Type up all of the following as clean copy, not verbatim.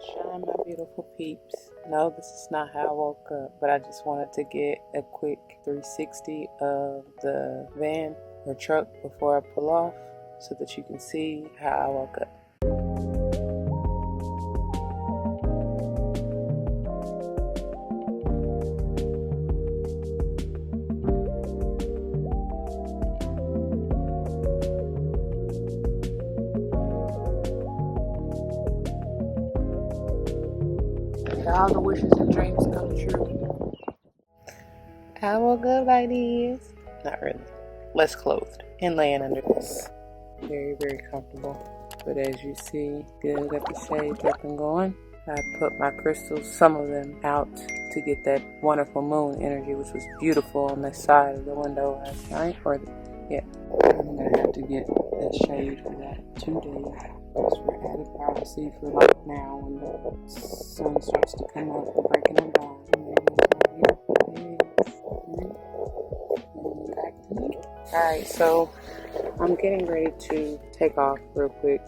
Shine, my beautiful peeps. No, this is not how I woke up, but I just wanted to get a quick 360 of the van or truck before I pull off so that you can see how I woke up. All the wishes and dreams come true. I woke up like this. Not really. Less clothed and laying under this. Very, very comfortable. But as you see, good, got the shades up and going. I put my crystals, some of them, out to get that wonderful moon energy, which was beautiful on the side of the window last night. Yeah, I'm gonna have to get that shade for that 2 days. Just for added privacy for like now when the sun starts to come up, the breaking of dawn. Alright, so I'm getting ready to take off real quick.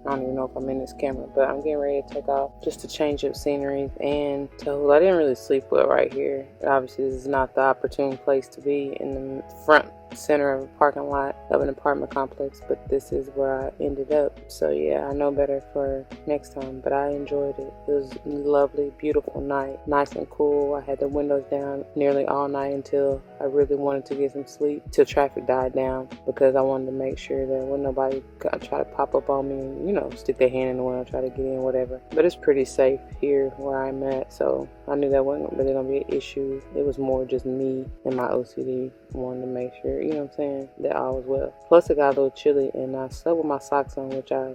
I don't even know if I'm in this camera, but I'm getting ready to take off just to change up scenery. And so I didn't really sleep well right here. Obviously, this is not the opportune place to be in the front center of a parking lot of an apartment complex, but this is where I ended up. So yeah, I know better for next time, but I enjoyed it. It was a lovely, beautiful night, nice and cool. I had the windows down nearly all night until I really wanted to get some sleep, till traffic died down, because I wanted to make sure that when nobody try to pop up on me and, you know, stick their hand in the window, try to get in, whatever. But it's pretty safe here where I'm at, so I knew that wasn't really gonna be an issue. It was more just me and my OCD wanting to make sure, you know what I'm saying, that all was well. Plus it got a little chilly and I slept with my socks on, which I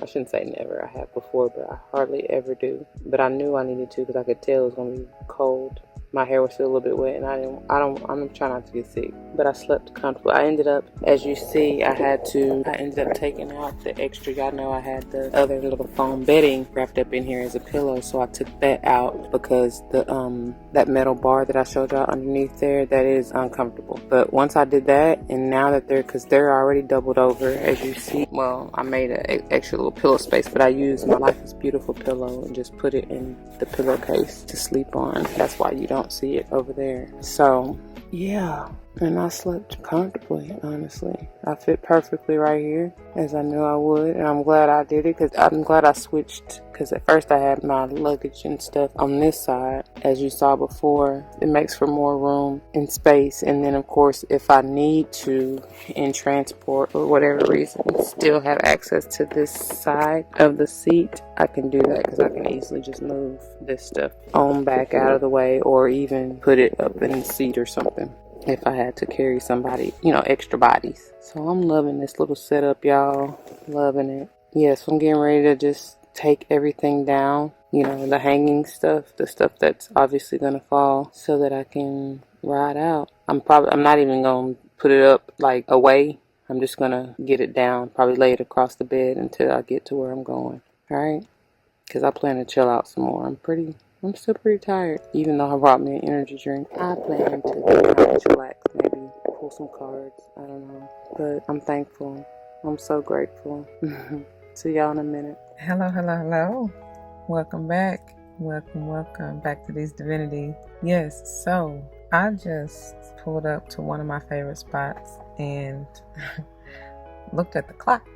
shouldn't say never, I have before, but I hardly ever do. But I knew I needed to because I could tell it was going to be cold. My hair was still a little bit wet and I'm trying not to get sick, but I slept comfortable. I ended up, as you see, I ended up taking out the extra, y'all know I had the other little foam bedding wrapped up in here as a pillow, so I took that out because that metal bar that I showed y'all underneath there, that is uncomfortable. But once I did that, and now that they're already doubled over, as you see, well, I made an extra little pillow space, but I used my Life is Beautiful pillow and just put it in the pillowcase to sleep on. That's why you don't see it over there. So yeah, and I slept comfortably, honestly. I fit perfectly right here, as I knew I would, and I'm glad I did it, because I'm glad I switched, because at first I had my luggage and stuff on this side. As you saw before, it makes for more room and space, and then of course if I need to, in transport or whatever reason, still have access to this side of the seat, I can do that, because I can easily just move this stuff on back out of the way, or even put it up in the seat or something if I had to carry somebody, you know, extra bodies. So I'm loving this little setup, y'all. Loving it. Yes, I'm getting ready to just take everything down, you know, the hanging stuff, the stuff that's obviously gonna fall, so that I can ride out. I'm not even gonna put it up like away. I'm just gonna get it down, probably lay it across the bed until I get to where I'm going. Alright? Because I plan to chill out some more. I'm still pretty tired, even though I brought me an energy drink. I plan to relax, maybe pull some cards, I don't know. But I'm thankful. I'm so grateful. See y'all in a minute. Hello. Welcome back. Welcome back to these Divinity. Yes, so I just pulled up to one of my favorite spots and looked at the clock.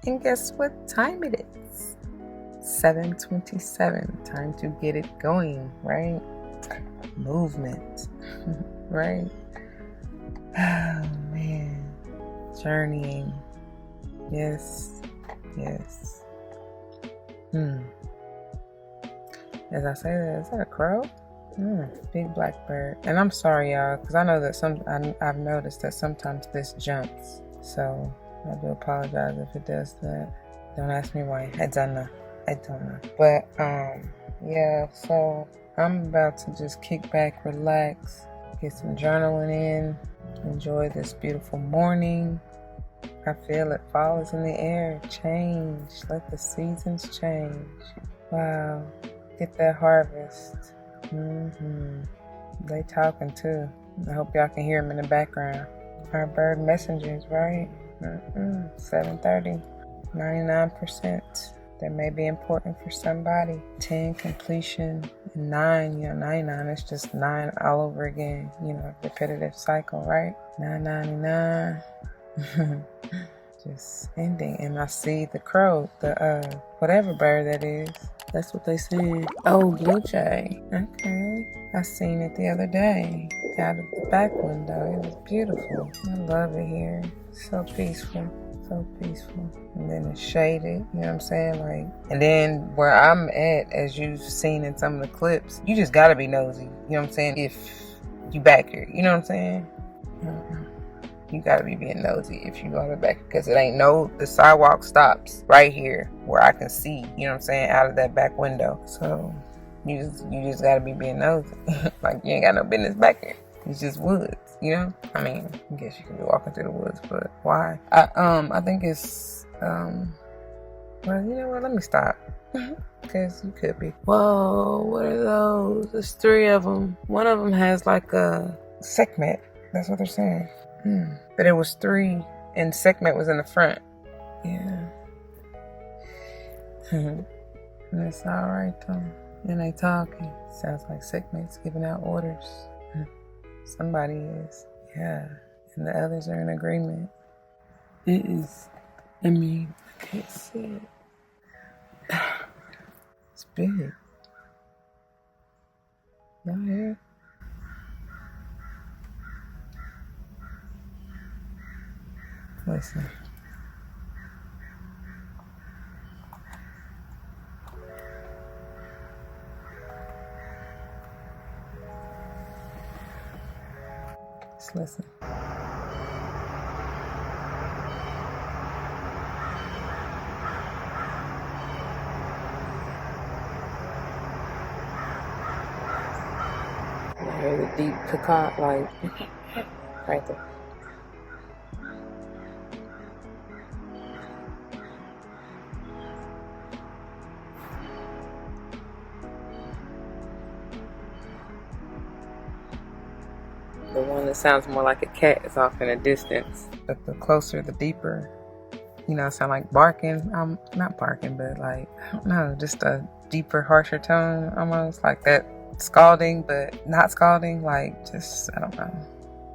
And guess what time it is? 7:27. Time to get it going, right? Movement, right? Oh man, journeying. Yes. As I say that, is that a crow? Big black bird. And I'm sorry, y'all, because I know that I've noticed that sometimes this jumps. So I do apologize if it does that. Don't ask me why. I don't know. But yeah, so I'm about to just kick back, relax, get some journaling in, enjoy this beautiful morning. I feel it. Fall is in the air. Change. Let the seasons change. Wow. Get that harvest. They talking too. I hope y'all can hear them in the background. Our bird messengers, right? 7:30. 99%. that may be important for somebody. 10, completion, and 9, 99, it's just 9 all over again, repetitive cycle, right? 999. Just ending. And I see the crow, the whatever bird that is. That's what they said. Oh, blue jay. Okay. I seen it the other day out of the back window. It was beautiful. I love it here. So peaceful. So peaceful. And then it's shaded, you know what I'm saying? And then where I'm at, as you've seen in some of the clips, you just gotta be nosy, you know what I'm saying? If you back here, you know what I'm saying? You gotta be being nosy if you go to back, because the sidewalk stops right here where I can see, you know what I'm saying, out of that back window. So you just gotta be being nosy. You ain't got no business back here. It's just woods, I mean, I guess you could be walking through the woods, but why? I think it's well, you know what? Let me stop. Because you could be. Whoa, what are those? There's 3 of them. One of them has a segment. That's what they're saying. But it was 3, and segment was in the front. Yeah. And it's all right though. And they talking. Sounds like segment's giving out orders. Somebody is. Yeah. And the others are in agreement. It is. I can't see it. It's big. Y'all hear? Listen. Just listen. I hear the deep cacophony, right there. The one that sounds more like a cat is off in the distance. But the closer, the deeper. It sound like barking. Not barking, but I don't know, just a deeper, harsher tone, almost like that. Scalding, but not scalding. I don't know.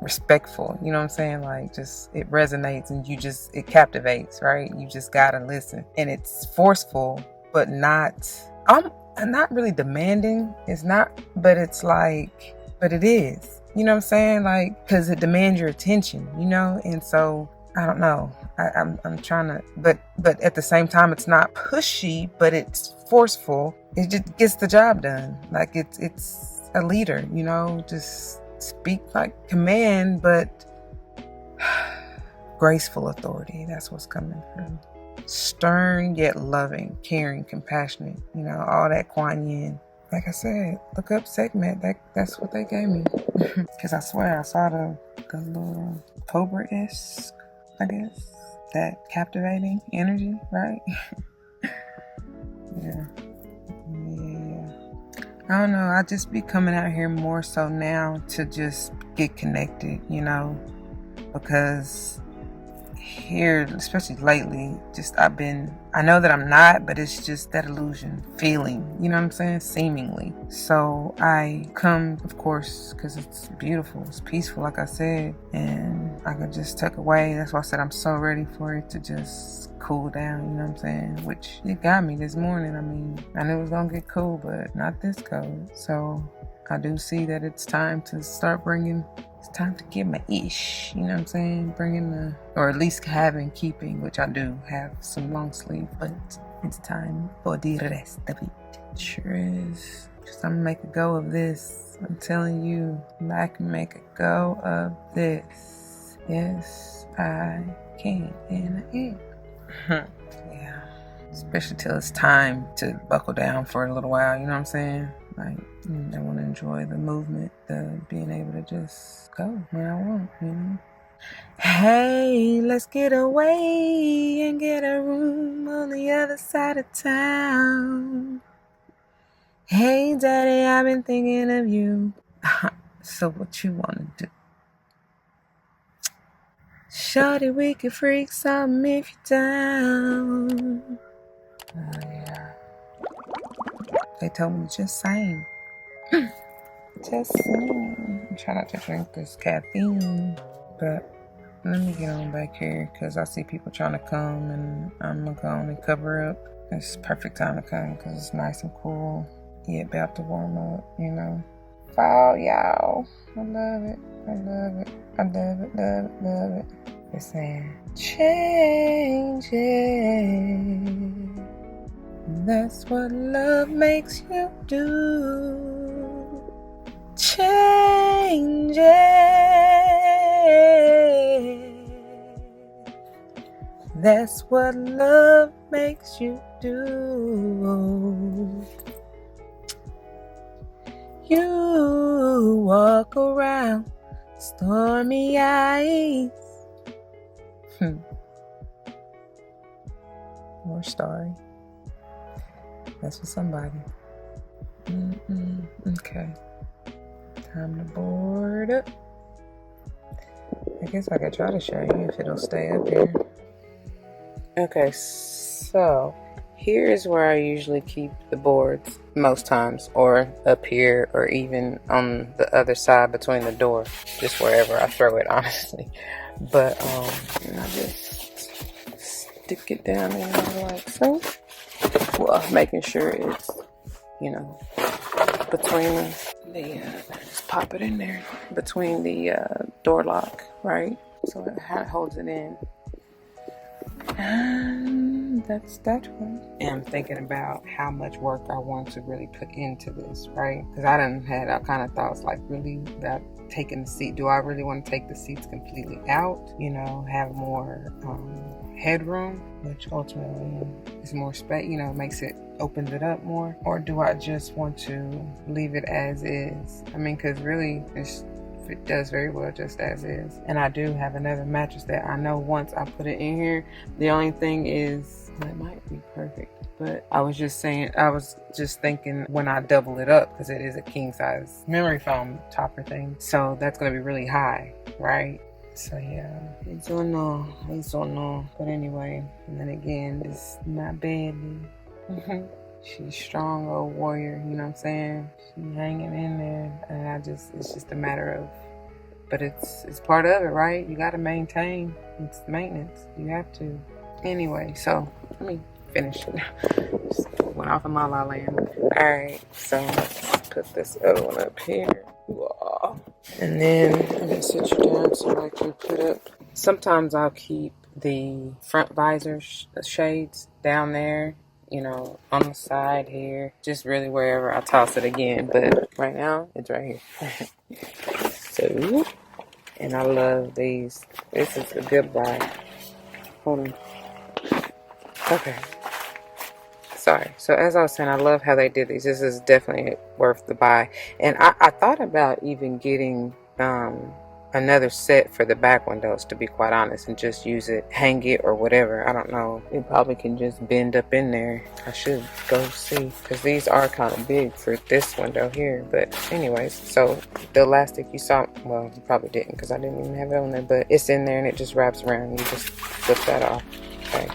Respectful, you know what I'm saying? Just, it resonates and it captivates, right? You just gotta listen. And it's forceful, but not, I'm not really demanding. It's not, but it's but it is. You know what I'm saying? Because it demands your attention, And so, I don't know. I'm trying to, but at the same time, it's not pushy, but it's forceful. It just gets the job done. It's a leader, just speak command, but graceful authority. That's what's coming through. Stern yet loving, caring, compassionate. All that Kuan Yin. Like I said, look up segment. That's what they gave me. Because I swear I saw the little Cobra-esque, I guess. That captivating energy, right? Yeah. I don't know. I just be coming out here more so now to just get connected, because here, especially lately, I know that I'm not, but it's just that illusion, feeling, you know what I'm saying? Seemingly. So I come, of course, because it's beautiful, it's peaceful, like I said, and I could just tuck away. That's why I said I'm so ready for it to just cool down, you know what I'm saying? Which it got me this morning. I knew it was gonna get cool, but not this cold. So I do see that it's time to start it's time to get my ish, you know what I'm saying? Or at least keeping, which I do have some long sleeve, but it's time for the rest of it. It sure is. Just I'm gonna make a go of this. I'm telling you, I can make a go of this. Yes, I can, and I am. Yeah. Especially till it's time to buckle down for a little while, you know what I'm saying? I want to enjoy the movement, the being able to just go where I want, Hey, let's get away and get a room on the other side of town. Hey, daddy, I've been thinking of you. So what you want to do? Shorty, we can freak something if you're down. Yeah. They told me to just sing. Just sing. I'm trying not to drink this caffeine. But let me get on back here because I see people trying to come and I'm going to go on and cover up. It's perfect time to come because it's nice and cool. Yeah, about to warm up, you know. Fall, y'all. I love it. I love it. I love it, love it, love it. It's saying, change it. That's what love makes you do. Change it. That's what love makes you do. You walk around stormy eyes. More story. That's for somebody. Okay. Time to board up. I guess I could try to show you if it'll stay up here. Okay, so here's where I usually keep the boards most times, or up here, or even on the other side between the door, just wherever I throw it, honestly. But I just stick it down there like so. Well, making sure it's, you know, between the just pop it in there between the door lock, right? So it holds it in. And that's that one. And I'm thinking about how much work I want to really put into this, right? Because I done had all kind of thoughts, like, really about taking the seat. Do I really want to take the seats completely out? You know, have more headroom, which ultimately is more space, you know, makes it, opens it up more. Or do I just want to leave it as is? I mean, because really it does very well just as is. And I do have another mattress that I know once I put it in here, the only thing is, it might be perfect, but I was just thinking when I double it up, because it is a king size memory foam topper thing, so that's going to be really high, right? So yeah, I don't know. But anyway, and then again, this is my baby. She's strong old warrior, you know what I'm saying? She hanging in there, and it's just a matter of, but it's part of it, right? You got to maintain. It's maintenance. You have to. Anyway, so let me finish it. Just went off of my la land. All right, so let's put this other one up here. Whoa. And then I'm gonna sit you down so I can put up. Sometimes I'll keep the front visor shades down there, you know, on the side here, just really wherever I toss it again. But right now, it's right here. So, and I love these. This is a good buy. Hold on. Okay. Sorry. So as I was saying, I love how they did these. This is definitely worth the buy. And I thought about even getting another set for the back windows, to be quite honest, and just use it, hang it or whatever. I don't know. It probably can just bend up in there. I should go see, because these are kind of big for this window here. But anyways, so the elastic you saw, well, you probably didn't because I didn't even have it on there, but it's in there and it just wraps around. You just flip that off. Okay.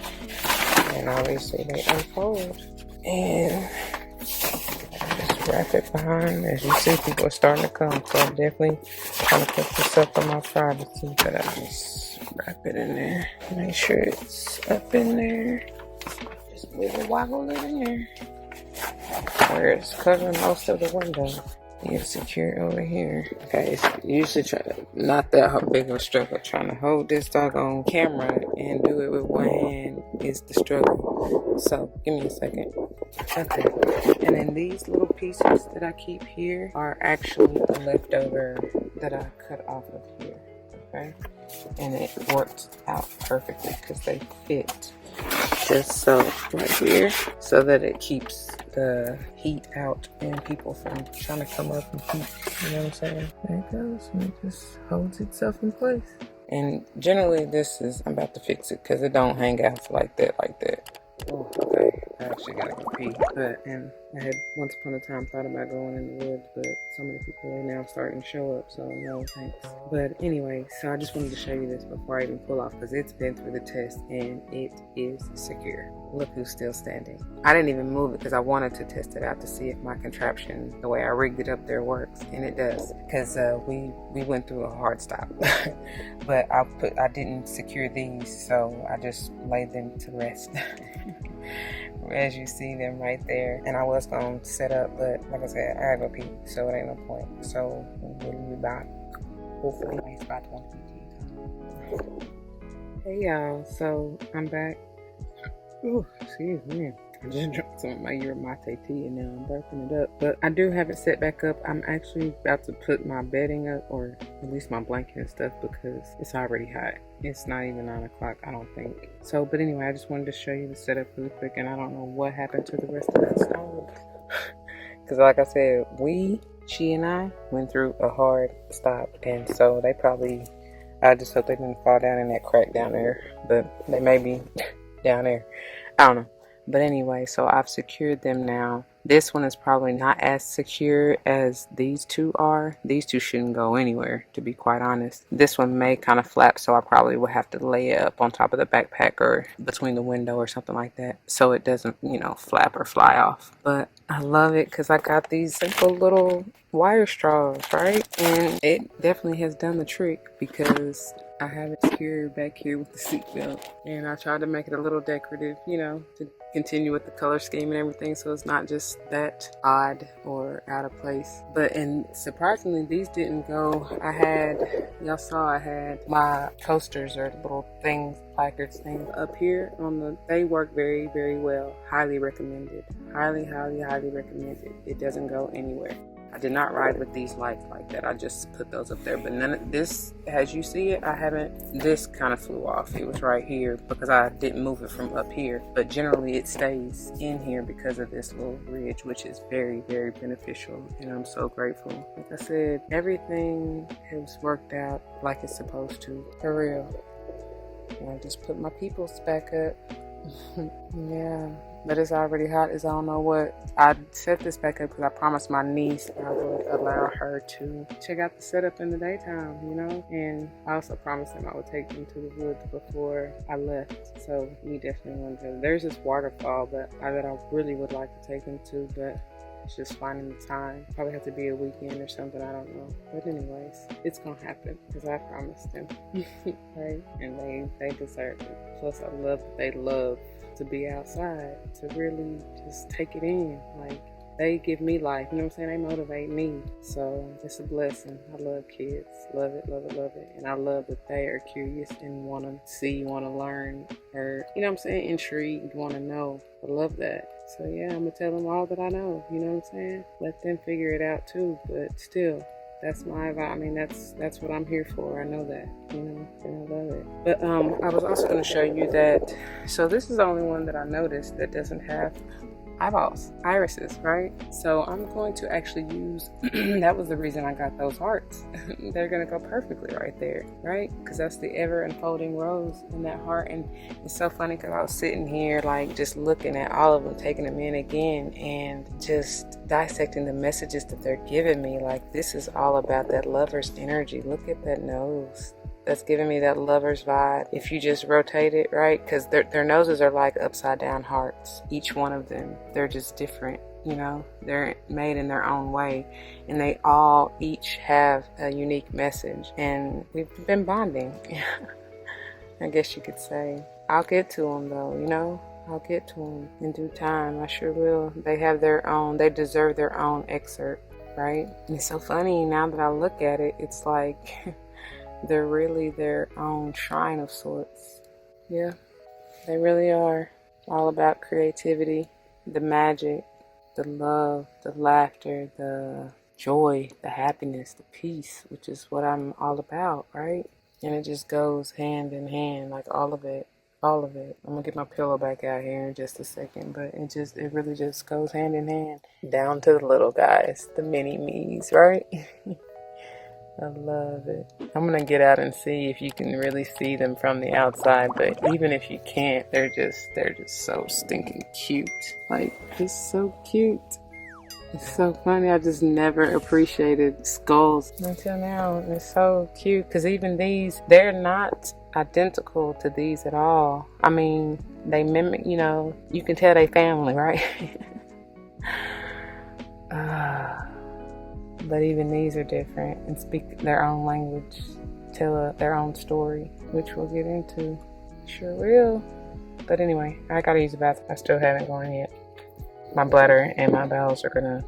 And obviously they unfold. And just wrap it behind. As you see, people are starting to come, so I'm definitely trying to put this up on my privacy, but I just wrap it in there. Make sure it's up in there. Just wiggle waggle it in there, where it's covering most of the window. You secure it over here. Okay, it's usually not that big of a struggle. Trying to hold this doggone camera and do it with one hand is the struggle. So give me a second. Okay, and then these little pieces that I keep here are actually the leftover that I cut off of here. Okay, and it worked out perfectly because they fit just so right here, so that it keeps the heat out and people from trying to come up and peek. You know what I'm saying? There it goes, and it just holds itself in place. And generally, I'm about to fix it because it don't hang out like that. Oh, okay. I actually gotta go pee. And I had once upon a time thought about going in the woods, but so many people are now starting to show up, so no thanks. But anyway, so I just wanted to show you this before I even pull off, because it's been through the test and it is secure. Look who's still standing. I didn't even move it because I wanted to test it out to see if my contraption, the way I rigged it up there, works, and it does. Because we went through a hard stop, but I didn't secure these, so I just laid them to rest. As you see them right there, and I was gonna set up, but like I said, I gotta go pee, so it ain't no point. So we'll be back. Hopefully, it's about 20. Hey y'all, so I'm back. Ooh, excuse me. I just drank some of my mate tea and now I'm burping it up. But I do have it set back up. I'm actually about to put my bedding up, or at least my blanket and stuff, because it's already hot. It's not even 9 o'clock, I don't think. So, but anyway, I just wanted to show you the setup really quick, and I don't know what happened to the rest of that stove. Because like I said, she and I went through a hard stop, and so they probably, I just hope they didn't fall down in that crack down there, but they may be down there. I don't know. But anyway, so I've secured them now. This one is probably not as secure as these two are. These two shouldn't go anywhere, to be quite honest. This one may kind of flap, so I probably will have to lay it up on top of the backpack or between the window or something like that, so it doesn't, flap or fly off. But I love it because I got these simple little wire straws, right? And it definitely has done the trick, because I have it secured back here with the seatbelt, and I tried to make it a little decorative, to continue with the color scheme and everything, so it's not just that odd or out of place. And surprisingly, these didn't go. Y'all saw I had my coasters, or little things, placards things up here they work very, very well. Highly recommended. Highly, highly, highly recommended. It doesn't go anywhere. I did not ride with these lights like that. I just put those up there. But none of this, as you see it, this kind of flew off. It was right here because I didn't move it from up here. But generally it stays in here because of this little ridge, which is very, very beneficial. And I'm so grateful. Like I said, everything has worked out like it's supposed to. For real. And I just put my peoples back up. Yeah. But it's already hot as I don't know what. I set this back up because I promised my niece I would allow her to check out the setup in the daytime, And I also promised them I would take them to the woods before I left. So we definitely want to. There's this waterfall that I really would like to take them to, but it's just finding the time. Probably have to be a weekend or something, I don't know. But anyways, it's gonna happen because I promised them. Right? And they deserve it. Plus I love that they love to be outside, to really just take it in. Like, they give me life, you know what I'm saying? They motivate me. So it's a blessing. I love kids. Love it, love it, love it. And I love that they are curious and want to see, want to learn, or, you know what I'm saying, intrigued, want to know. I love that. So yeah, I'm going to tell them all that I know, you know what I'm saying? Let them figure it out too, but still. That's my vibe. I mean, that's what I'm here for. I know that, and I love it. But I was also going to show you that. So this is the only one that I noticed that doesn't have eyeballs, irises, right? So I'm going to actually use. That was the reason I got those hearts. They're going to go perfectly right there, right? Because that's the ever unfolding rose in that heart. And it's so funny because I was sitting here like just looking at all of them, taking them in again, and just dissecting the messages that they're giving me. Like, this is all about that lover's energy. Look at that nose. That's giving me that lover's vibe. If you just rotate it, right? Because their noses are like upside down hearts. Each one of them. They're just different, They're made in their own way. And they all each have a unique message. And we've been bonding. I guess you could say. I'll get to them though, I'll get to them in due time. I sure will. They have their own. They deserve their own excerpt, right? And it's so funny now that I look at it. It's like... they're really their own shrine of sorts. Yeah, they really are. All about creativity, the magic, the love, the laughter, the joy, the happiness, the peace, which is what I'm all about, right? And it just goes hand in hand, like all of it. All of it. I'm gonna get my pillow back out here in just a second, but it really just goes hand in hand. Down to the little guys, the mini me's, right? I love it. I'm gonna get out and see if you can really see them from the outside, but even if you can't, they're just so stinking cute. Like, just so cute. It's so funny. I just never appreciated skulls until now. It's so cute because even these, they're not identical to these at all. I mean, they mimic, you know, you can tell they family, right? But even these are different and speak their own language, tell their own story, which we'll get into. Sure will. But anyway, I gotta use the bathroom. I still haven't gone yet. My bladder and my bowels are gonna